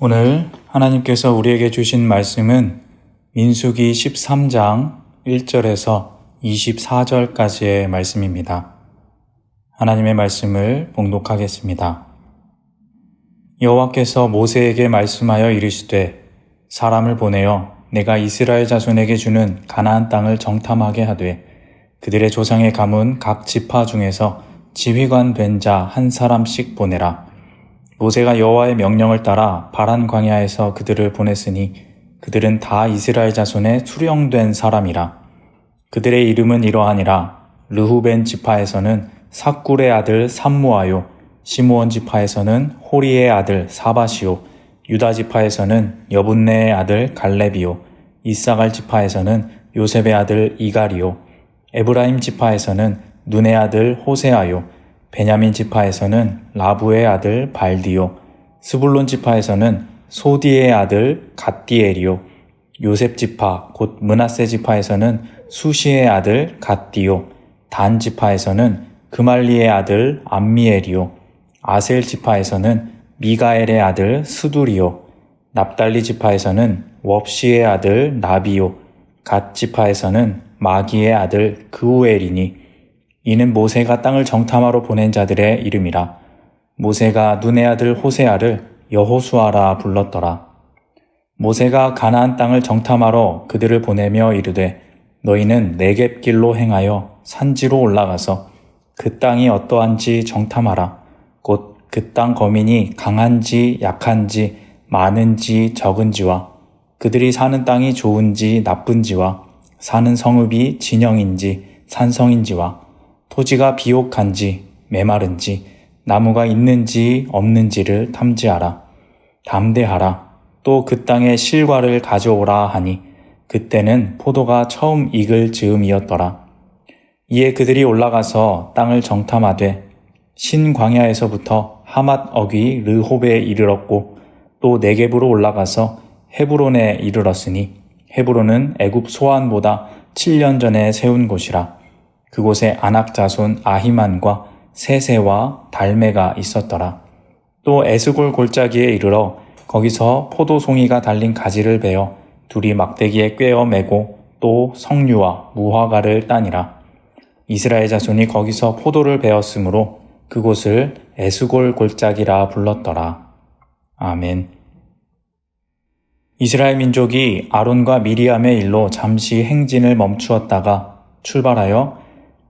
오늘 하나님께서 우리에게 주신 말씀은 민수기 13장 1절에서 24절까지의 말씀입니다. 하나님의 말씀을 봉독하겠습니다. 여호와께서 모세에게 말씀하여 이르시되 사람을 보내어 내가 이스라엘 자손에게 주는 가나안 땅을 정탐하게 하되 그들의 조상의 가문 각 지파 중에서 지휘관 된 자 한 사람씩 보내라. 모세가 여호와의 명령을 따라 바란 광야에서 그들을 보냈으니 그들은 다 이스라엘 자손의 수령된 사람이라. 그들의 이름은 이러하니라. 르후벤 지파에서는 삭굴의 아들 삼무아요, 시므온 지파에서는 호리의 아들 사바시요, 유다 지파에서는 여분네의 아들 갈렙이요, 이사갈 지파에서는 요셉의 아들 이갈이요, 에브라임 지파에서는 눈의 아들 호세아요, 베냐민 지파에서는 라부의 아들 발디요, 스불론 지파에서는 소디의 아들 갓디엘이요, 요셉 지파 곧 므낫세 지파에서는 수시의 아들 갓디요, 단 지파에서는 그말리의 아들 암미엘이요, 아셀 지파에서는 미가엘의 아들 스두리요, 납달리 지파에서는 웁시의 아들 나비요, 갓 지파에서는 마기의 아들 그우엘이니 이는 모세가 땅을 정탐하러 보낸 자들의 이름이라. 모세가 눈의 아들 호세아를 여호수아라 불렀더라. 모세가 가나안 땅을 정탐하러 그들을 보내며 이르되 너희는 네겝길로 행하여 산지로 올라가서 그 땅이 어떠한지 정탐하라. 곧 그 땅 거민이 강한지 약한지 많은지 적은지와 그들이 사는 땅이 좋은지 나쁜지와 사는 성읍이 진영인지 산성인지와 토지가 비옥한지 메마른지 나무가 있는지 없는지를 탐지하라. 담대하라. 또 그 땅의 실과를 가져오라 하니 그때는 포도가 처음 익을 즈음이었더라. 이에 그들이 올라가서 땅을 정탐하되 신광야에서부터 하맛 어귀 르홉에 이르렀고 또 네겝으로 올라가서 헤브론에 이르렀으니 헤브론은 애굽 소안보다 7년 전에 세운 곳이라. 그곳에 아낙 자손 아히만과 세세와 달메가 있었더라. 또 에스골 골짜기에 이르러 거기서 포도송이가 달린 가지를 베어 둘이 막대기에 꿰어 매고 또 석류와 무화과를 따니라. 이스라엘 자손이 거기서 포도를 베었으므로 그곳을 에스골 골짜기라 불렀더라. 아멘. 이스라엘 민족이 아론과 미리암의 일로 잠시 행진을 멈추었다가 출발하여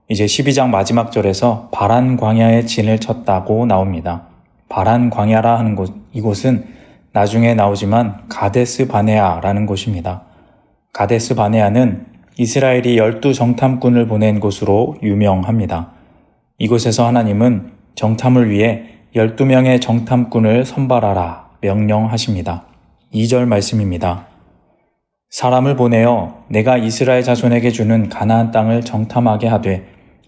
이제 12장 마지막 절에서 바란 광야에 진을 쳤다고 나옵니다. 바란 광야라 하는 이곳은 나중에 나오지만 가데스 바네아라는 곳입니다. 가데스 바네아는 이스라엘이 12 정탐꾼을 보낸 곳으로 유명합니다. 이곳에서 하나님은 정탐을 위해 12명의 정탐꾼을 선발하라 명령하십니다. 2절 말씀입니다. 사람을 보내어 내가 이스라엘 자손에게 주는 가나안 땅을 정탐하게 하되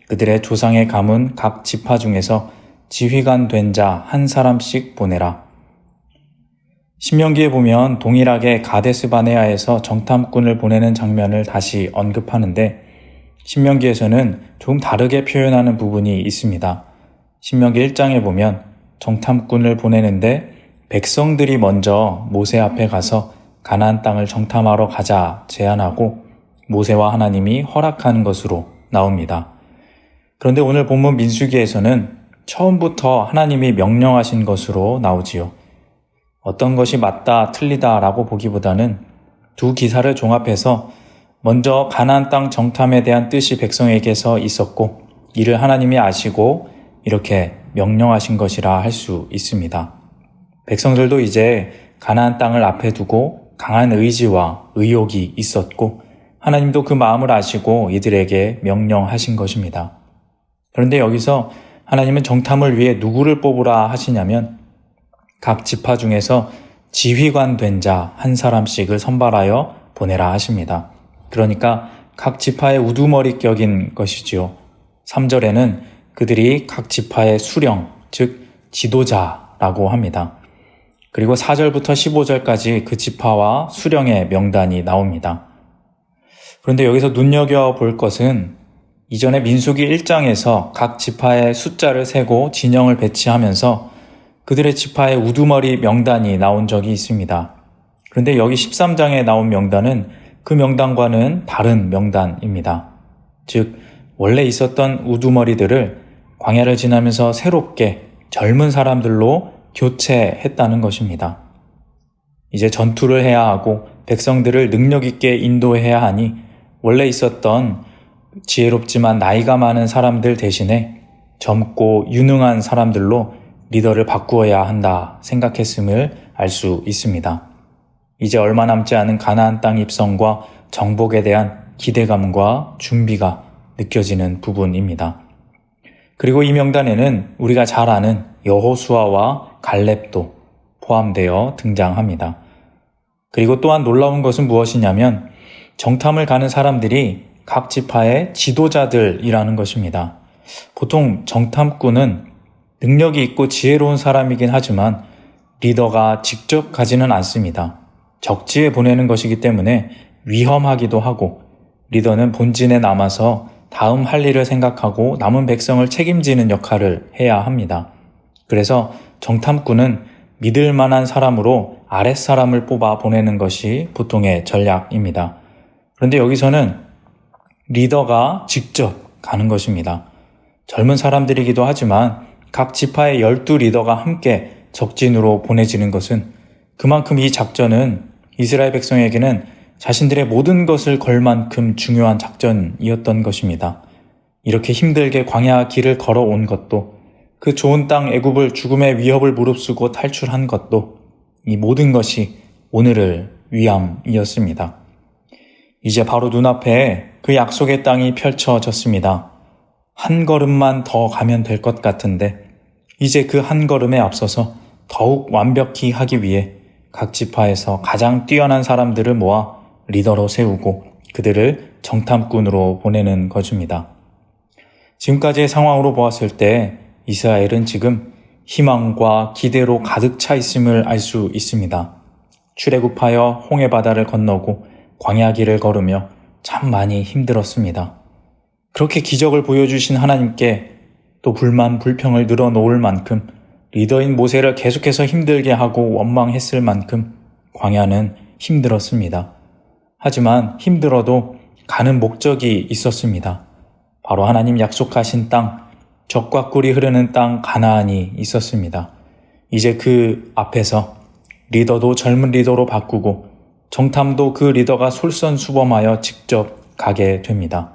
그들의 조상의 가문 각 지파 중에서 지휘관 된 자 한 사람씩 보내라. 신명기에 보면 동일하게 가데스 바네아에서 정탐꾼을 보내는 장면을 다시 언급하는데 신명기에서는 조금 다르게 표현하는 부분이 있습니다. 신명기 1장에 보면 정탐꾼을 보내는데 백성들이 먼저 모세 앞에 가서 가나안 땅을 정탐하러 가자 제안하고 모세와 하나님이 허락하는 것으로 나옵니다. 그런데 오늘 본문 민수기에서는 처음부터 하나님이 명령하신 것으로 나오지요. 어떤 것이 맞다 틀리다라고 보기보다는 두 기사를 종합해서 먼저 가나안 땅 정탐에 대한 뜻이 백성에게서 있었고 이를 하나님이 아시고 이렇게 명령하신 것이라 할 수 있습니다. 백성들도 이제 가나안 땅을 앞에 두고 강한 의지와 의욕이 있었고 하나님도 그 마음을 아시고 이들에게 명령하신 것입니다. 그런데 여기서 하나님은 정탐을 위해 누구를 뽑으라 하시냐면 각 지파 중에서 지휘관 된 자 한 사람씩을 선발하여 보내라 하십니다. 그러니까 각 지파의 우두머리격인 것이지요. 3절에는 그들이 각 지파의 수령, 즉 지도자라고 합니다. 그리고 4절부터 15절까지 그 지파와 수령의 명단이 나옵니다. 그런데 여기서 눈여겨볼 것은 이전에 민수기 1장에서 각 지파의 숫자를 세고 진영을 배치하면서 그들의 지파의 우두머리 명단이 나온 적이 있습니다. 그런데 여기 13장에 나온 명단은 그 명단과는 다른 명단입니다. 즉, 원래 있었던 우두머리들을 광야를 지나면서 새롭게 젊은 사람들로 교체했다는 것입니다. 이제 전투를 해야 하고 백성들을 능력 있게 인도해야 하니 원래 있었던 지혜롭지만 나이가 많은 사람들 대신에 젊고 유능한 사람들로 리더를 바꾸어야 한다 생각했음을 알 수 있습니다. 이제 얼마 남지 않은 가나안 땅 입성과 정복에 대한 기대감과 준비가 느껴지는 부분입니다. 그리고 이 명단에는 우리가 잘 아는 여호수아와 갈렙도 포함되어 등장합니다. 그리고 또한 놀라운 것은 무엇이냐면 정탐을 가는 사람들이 각 지파의 지도자들이라는 것입니다. 보통 정탐꾼은 능력이 있고 지혜로운 사람이긴 하지만 리더가 직접 가지는 않습니다. 적지에 보내는 것이기 때문에 위험하기도 하고 리더는 본진에 남아서 다음 할 일을 생각하고 남은 백성을 책임지는 역할을 해야 합니다. 그래서 정탐꾼은 믿을 만한 사람으로 아랫사람을 뽑아 보내는 것이 보통의 전략입니다. 그런데 여기서는 리더가 직접 가는 것입니다. 젊은 사람들이기도 하지만 각 지파의 12리더가 함께 적진으로 보내지는 것은 그만큼 이 작전은 이스라엘 백성에게는 자신들의 모든 것을 걸 만큼 중요한 작전이었던 것입니다. 이렇게 힘들게 광야 길을 걸어온 것도 그 좋은 땅 애굽을 죽음의 위협을 무릅쓰고 탈출한 것도 이 모든 것이 오늘을 위함이었습니다. 이제 바로 눈앞에 그 약속의 땅이 펼쳐졌습니다. 한 걸음만 더 가면 될 것 같은데 이제 그 한 걸음에 앞서서 더욱 완벽히 하기 위해 각 지파에서 가장 뛰어난 사람들을 모아 리더로 세우고 그들을 정탐꾼으로 보내는 것입니다. 지금까지의 상황으로 보았을 때 이스라엘은 지금 희망과 기대로 가득 차 있음을 알 수 있습니다. 출애굽하여 홍해 바다를 건너고 광야 길을 걸으며 참 많이 힘들었습니다. 그렇게 기적을 보여주신 하나님께 또 불만 불평을 늘어놓을 만큼 리더인 모세를 계속해서 힘들게 하고 원망했을 만큼 광야는 힘들었습니다. 하지만 힘들어도 가는 목적이 있었습니다. 바로 하나님 약속하신 땅, 젖과 꿀이 흐르는 땅 가나안이 있었습니다. 이제 그 앞에서 리더도 젊은 리더로 바꾸고 정탐도 그 리더가 솔선수범하여 직접 가게 됩니다.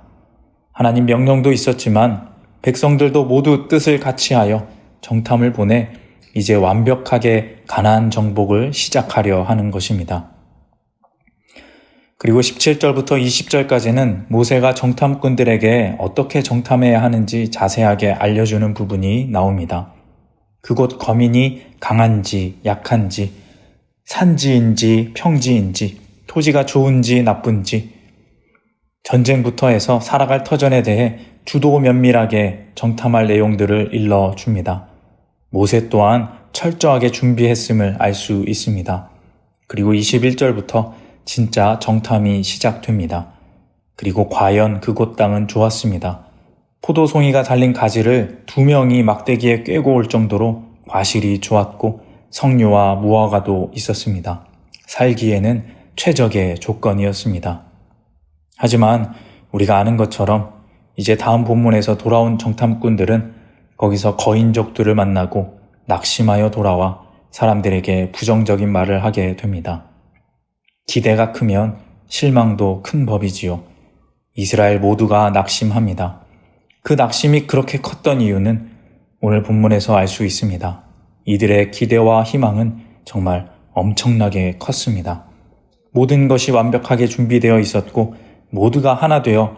하나님 명령도 있었지만 백성들도 모두 뜻을 같이하여 정탐을 보내 이제 완벽하게 가나안 정복을 시작하려 하는 것입니다. 그리고 17절부터 20절까지는 모세가 정탐꾼들에게 어떻게 정탐해야 하는지 자세하게 알려주는 부분이 나옵니다. 그곳 거민이 강한지 약한지 산지인지 평지인지 토지가 좋은지 나쁜지 전쟁부터 해서 살아갈 터전에 대해 주도 면밀하게 정탐할 내용들을 일러줍니다. 모세 또한 철저하게 준비했음을 알 수 있습니다. 그리고 21절부터 진짜 정탐이 시작됩니다. 그리고 과연 그곳 땅은 좋았습니다. 포도송이가 달린 가지를 2명이 막대기에 꿰고 올 정도로 과실이 좋았고 석류와 무화과도 있었습니다. 살기에는 최적의 조건이었습니다. 하지만 우리가 아는 것처럼 이제 다음 본문에서 돌아온 정탐꾼들은 거기서 거인족들을 만나고 낙심하여 돌아와 사람들에게 부정적인 말을 하게 됩니다. 기대가 크면 실망도 큰 법이지요. 이스라엘 모두가 낙심합니다. 그 낙심이 그렇게 컸던 이유는 오늘 본문에서 알 수 있습니다. 이들의 기대와 희망은 정말 엄청나게 컸습니다. 모든 것이 완벽하게 준비되어 있었고 모두가 하나 되어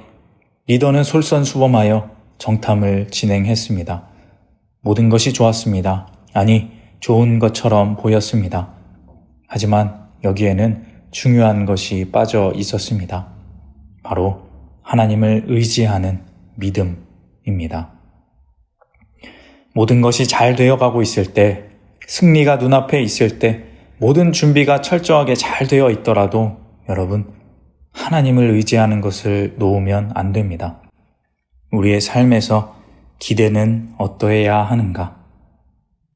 리더는 솔선수범하여 정탐을 진행했습니다. 모든 것이 좋았습니다. 아니, 좋은 것처럼 보였습니다. 하지만 여기에는 중요한 것이 빠져 있었습니다. 바로 하나님을 의지하는 믿음입니다. 모든 것이 잘 되어가고 있을 때, 승리가 눈앞에 있을 때, 모든 준비가 철저하게 잘 되어 있더라도 여러분, 하나님을 의지하는 것을 놓으면 안 됩니다. 우리의 삶에서 기대는 어떠해야 하는가?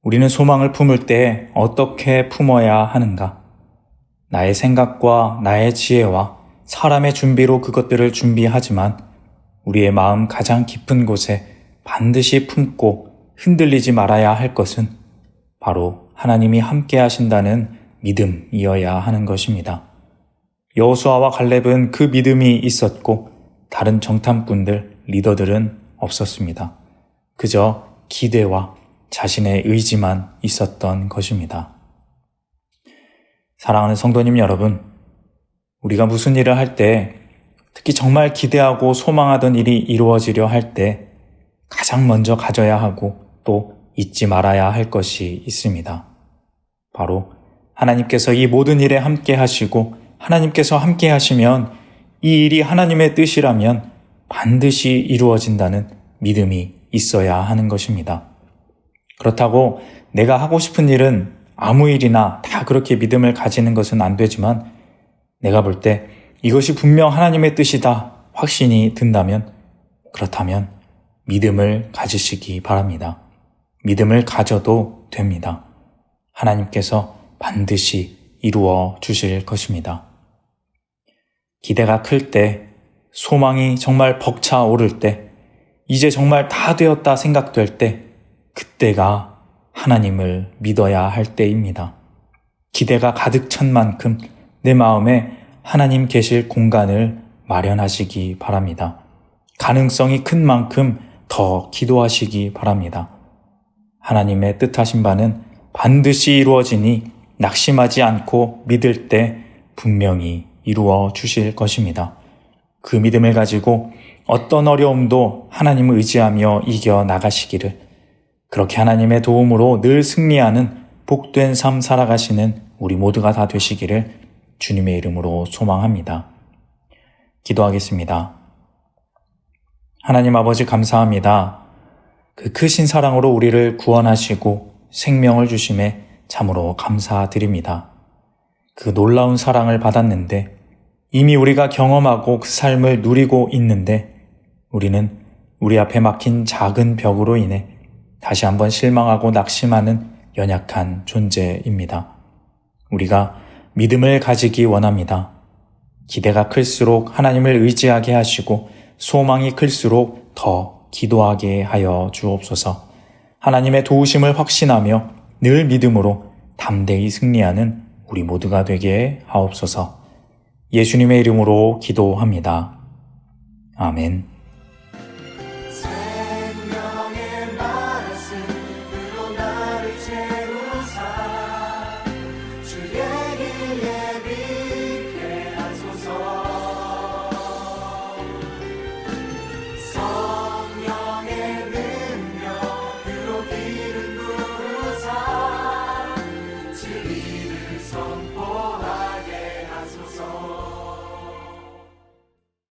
우리는 소망을 품을 때 어떻게 품어야 하는가? 나의 생각과 나의 지혜와 사람의 준비로 그것들을 준비하지만 우리의 마음 가장 깊은 곳에 반드시 품고 흔들리지 말아야 할 것은 바로 하나님이 함께 하신다는 믿음이어야 하는 것입니다. 여호수아와 갈렙은 그 믿음이 있었고 다른 정탐꾼들, 리더들은 없었습니다. 그저 기대와 자신의 의지만 있었던 것입니다. 사랑하는 성도님 여러분, 우리가 무슨 일을 할 때, 특히 정말 기대하고 소망하던 일이 이루어지려 할 때 가장 먼저 가져야 하고 또 잊지 말아야 할 것이 있습니다. 바로 하나님께서 이 모든 일에 함께 하시고 하나님께서 함께 하시면 이 일이 하나님의 뜻이라면 반드시 이루어진다는 믿음이 있어야 하는 것입니다. 그렇다고 내가 하고 싶은 일은 아무 일이나 다 그렇게 믿음을 가지는 것은 안 되지만 내가 볼 때 이것이 분명 하나님의 뜻이다 확신이 든다면 그렇다면 믿음을 가지시기 바랍니다. 믿음을 가져도 됩니다. 하나님께서 반드시 이루어 주실 것입니다. 기대가 클 때, 소망이 정말 벅차오를 때, 이제 정말 다 되었다 생각될 때, 그때가 하나님을 믿어야 할 때입니다. 기대가 가득 찬 만큼 내 마음에 하나님 계실 공간을 마련하시기 바랍니다. 가능성이 큰 만큼 더 기도하시기 바랍니다. 하나님의 뜻하신 바는 반드시 이루어지니 낙심하지 않고 믿을 때 분명히 이루어 주실 것입니다. 그 믿음을 가지고 어떤 어려움도 하나님을 의지하며 이겨 나가시기를, 그렇게 하나님의 도움으로 늘 승리하는 복된 삶 살아가시는 우리 모두가 다 되시기를 주님의 이름으로 소망합니다. 기도하겠습니다. 하나님 아버지 감사합니다. 그 크신 사랑으로 우리를 구원하시고 생명을 주심에 참으로 감사드립니다. 그 놀라운 사랑을 받았는데 이미 우리가 경험하고 그 삶을 누리고 있는데 우리는 우리 앞에 막힌 작은 벽으로 인해 다시 한번 실망하고 낙심하는 연약한 존재입니다. 우리가 믿음을 가지기 원합니다. 기대가 클수록 하나님을 의지하게 하시고 소망이 클수록 더 기도하게 하여 주옵소서. 하나님의 도우심을 확신하며 늘 믿음으로 담대히 승리하는 우리 모두가 되게 하옵소서. 예수님의 이름으로 기도합니다. 아멘.